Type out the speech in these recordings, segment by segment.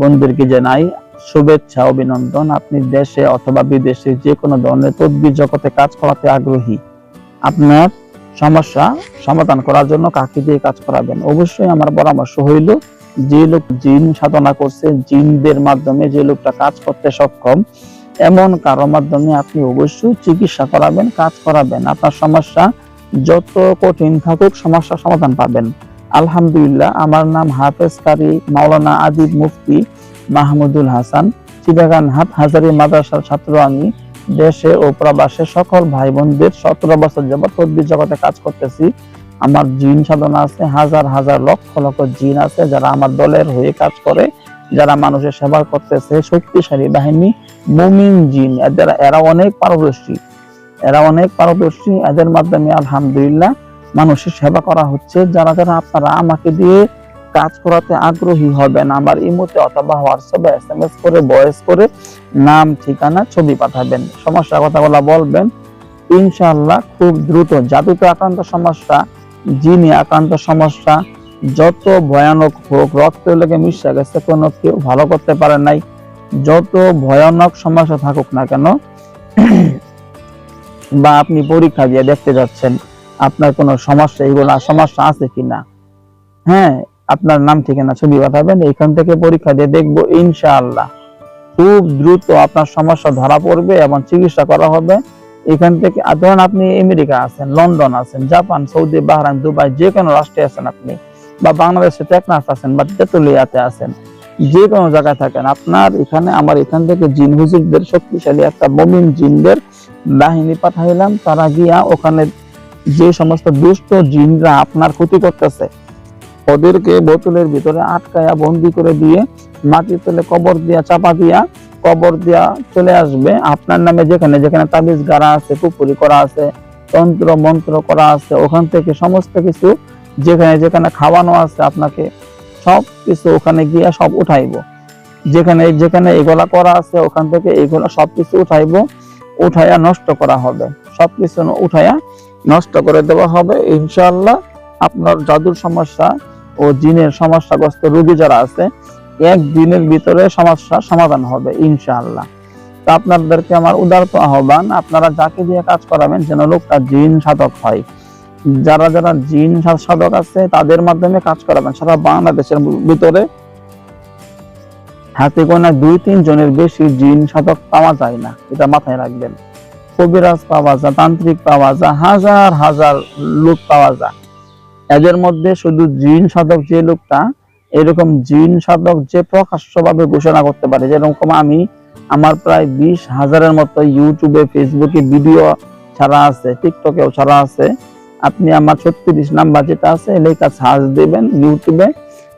বোনদেরকে জানাই শুভেচ্ছা অভিনন্দন। আপনি দেশে অথবা বিদেশে যে কোনো ধরনের তদবির জগতে কাজ করাতে আগ্রহী, আপনার সমস্যা সমাধান করার জন্য কাকে দিয়ে কাজ করাবেন? অবশ্যই আমার পরামর্শ হইল, যে লোক জিন সাধনা করছে, জিনদের মাধ্যমে যে লোকটা কাজ করতে সক্ষম, এমন কারো মাধ্যমে আপনি অবশ্যই চিকিৎসা করাবেন, কাজ করাবেন। আপনার সমস্যা যত কঠিন থাকুক সমস্যা সমাধান পাবেন। আলহামদুলিল্লাহ, আমার নাম হাফেজ কারি মাওলানা আদিব মুফতি মাহমুদুল হাসান। চিটাগাং হাটহাজারী মাদ্রাসার ছাত্র আমি। দেশে ও প্রবাসে সকল ভাই বোনদের 17 বছর যাবত তদবির জগতে কাজ করতেছি। আমার জিন সাধনা আছে, হাজার হাজার লক্ষ লক্ষ জিন আছে যারা আমার দলের হয়ে কাজ করে, যারা মানুষের সেবা করতেছে। শক্তিশালী বাহিনী মুমিন জিন, এরা অনেক পারদর্শী, এদের মাধ্যমে আলহামদুলিল্লাহ মানুষের সেবা করা হচ্ছে। যারা যারা আপনারা আমাকে দিয়ে কাজ করাতে আগ্রহী হবেন, আমার ইমোতে অথবা হোয়াটসঅ্যাপে SMS করে, ভয়েস করে নাম, ঠিকানা, ছবি পাঠাবেন, সমস্যা কথাগুলো বলবেন। ইনশাআল্লাহ খুব দ্রুত জাদুতে আক্রান্ত সমস্যা, জিনে আক্রান্ত সমস্যা যত ভয়ানক হোক, রক্ত লেগে মিশে গেছে, কোনো কেউ ভালো করতে পারে নাই, যত ভয়ানক সমস্যা থাকুক না কেন, বা আপনি পরীক্ষা দিয়ে দেখতে যাচ্ছেন আপনার কোনো সমস্যা, এইগুলা সমস্যা আছে কিনা, হ্যাঁ, আপনার নাম ঠিকানা ছবি পাঠাবেন, এখান থেকে পরীক্ষা দিয়ে দেখবো ইনশাআল্লাহ খুব দ্রুত আপনার সমস্যা ধরা পড়বে এবং চিকিৎসা করা হবে। এখান থেকে ধরেন আপনি আমেরিকা আছেন, লন্ডন আছেন, জাপান, সৌদি, বাহরাইন, দুবাই, যে কোনো রাষ্ট্রে আছেন আপনি, বা বাংলাদেশে টেকনাফ আছেন, বা তেতুলিয়াতে আছেন, যে কোনো জায়গায় থাকেন, আপনার এখানে আমার এখান থেকে জিন হুজুরদের শক্তিশালী একটা মুমিন জিনদের বাহিনী পাঠাইলাম। তারা গিয়া ওখানে যে সমস্ত দুষ্ট জিনরা আপনার ক্ষতি করতেছে ওদেরকে বোতলের ভিতরে আটকায়া বন্দি করে দিয়ে মাটির তলে কবর দিয়া, চাপা দিয়া, কবর দিয়া চলে আসবে। আপনার নামে যেখানে যেখানে তাবিজ গাড়া আছে, পুকুরি করা আছে, তন্ত্র মন্ত্র করা আছে, ওখান থেকে সমস্ত কিছু যেখানে যেখানে খাওয়ানো আছে আপনাকে সব কিছু ওখানে গিয়া সব উঠাইবো। যেখানে যেখানে এগুলা করা আছে ওখান থেকে এগুলা সবকিছু উঠাইবো, উঠাইয়া নষ্ট করা হবে, সবকিছু উঠাইয়া নষ্ট করে দেওয়া হবে। ইনশাআল্লাহ আপনার জাদুর সমস্যা ও জিনের সমস্যাগ্রস্ত রোগী যারা আছে একদিনের ভিতরে সমস্যা সমাধান হবে ইনশাআল্লাহ। তো আপনাদেরকে আমার উদারত আহ্বান, আপনারা যাকে দিয়ে কাজ করাবেন যেন লোকটা জিন সাধক হয়। যারা যারা জিন সাধক আছে তাদের মাধ্যমে কাজ করাবেন। সারা বাংলাদেশের ভিতরে হাতে গোনা 2-3 জনের বেশি জিন সাধক পাওয়া যায় না, এটা মাথায় রাখবেন। কবিরাজ পাওয়া যায়, তান্ত্রিক পাওয়া যায়, হাজার হাজার লোক পাওয়া যায়। এদের মধ্যে শুধু জিন সাধক যে লোকটা, এরকম জিন সাধক যে প্রকাশ্যভাবে ঘোষণা করতে পারে, যেরকম আমি, আমার প্রায় 20,000-এর মতো ইউটিউবে, ফেসবুকে ভিডিও ছাড়া আছে, টিকটকেও ছাড়া আছে। আপনি আমার 36 নাম্বার যেটা আছে লেখা সার্চ দেবেন ইউটিউবে,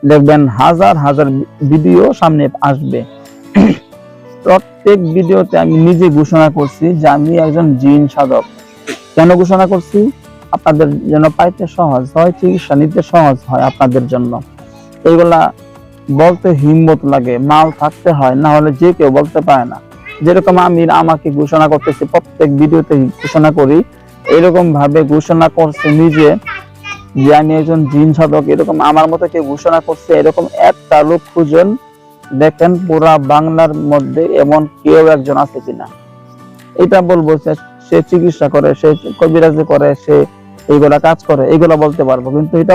দেখবেন হাজার হাজার ভিডিও সামনে আসবে। প্রত্যেক ভিডিওতে আমি নিজে ঘোষণা করছি যে আমি একজন জিন সাধক। কেন ঘোষণা করছি? আপনাদের যেন পাইতে সহজ হয়, চিকিৎসা নিতে সহজ হয় আপনাদের জন্য। এইগুলা বলতে হিম্মত লাগে, মাল থাকতে হয়, না হলে যে কেউ বলতে পারে না। যেরকম আমি আমাকে ঘোষণা করতেছি, প্রত্যেক ভিডিওতে ঘোষণা করি, এরকম ভাবে ঘোষণা করছে নিজে যে আমি একজন জিন সাধক, এরকম আমার মতো কেউ ঘোষণা করছে এরকম একটা লোক খুঁজেন, দেখেন পুরা বাংলার মধ্যে এমন কেউ একজন আছে কিনা। এটা বলবো সে চিকিৎসা করে, সে কবিরাজি করে, সে এইগুলা কাজ করে, এইগুলা বলতে পারবো। কিন্তু এটা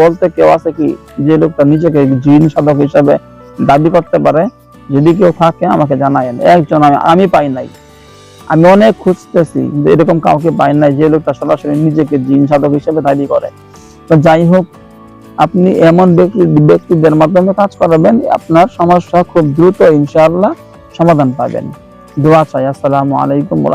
বলতে কেউ আছে কি যে লোকটা নিজেকে জিন সাধক হিসাবে দাবি করতে পারে? যদি কেউ থাকে আমাকে জানায়েন। একজন আমি পাই নাই, আমি অনেক খুঁজতেছি, এরকম কাউকে পাই নাই যে লোকটা সরাসরি নিজেকে জিন সাধক হিসেবে দাবি করে। তো যাই হোক, আপনি এমন ব্যক্তিদের মাধ্যমে কাজ করাবেন, আপনার সমস্যা খুব দ্রুত ইনশাআল্লাহ সমাধান পাবেন। দোয়া চাই। আসসালামু আলাইকুম।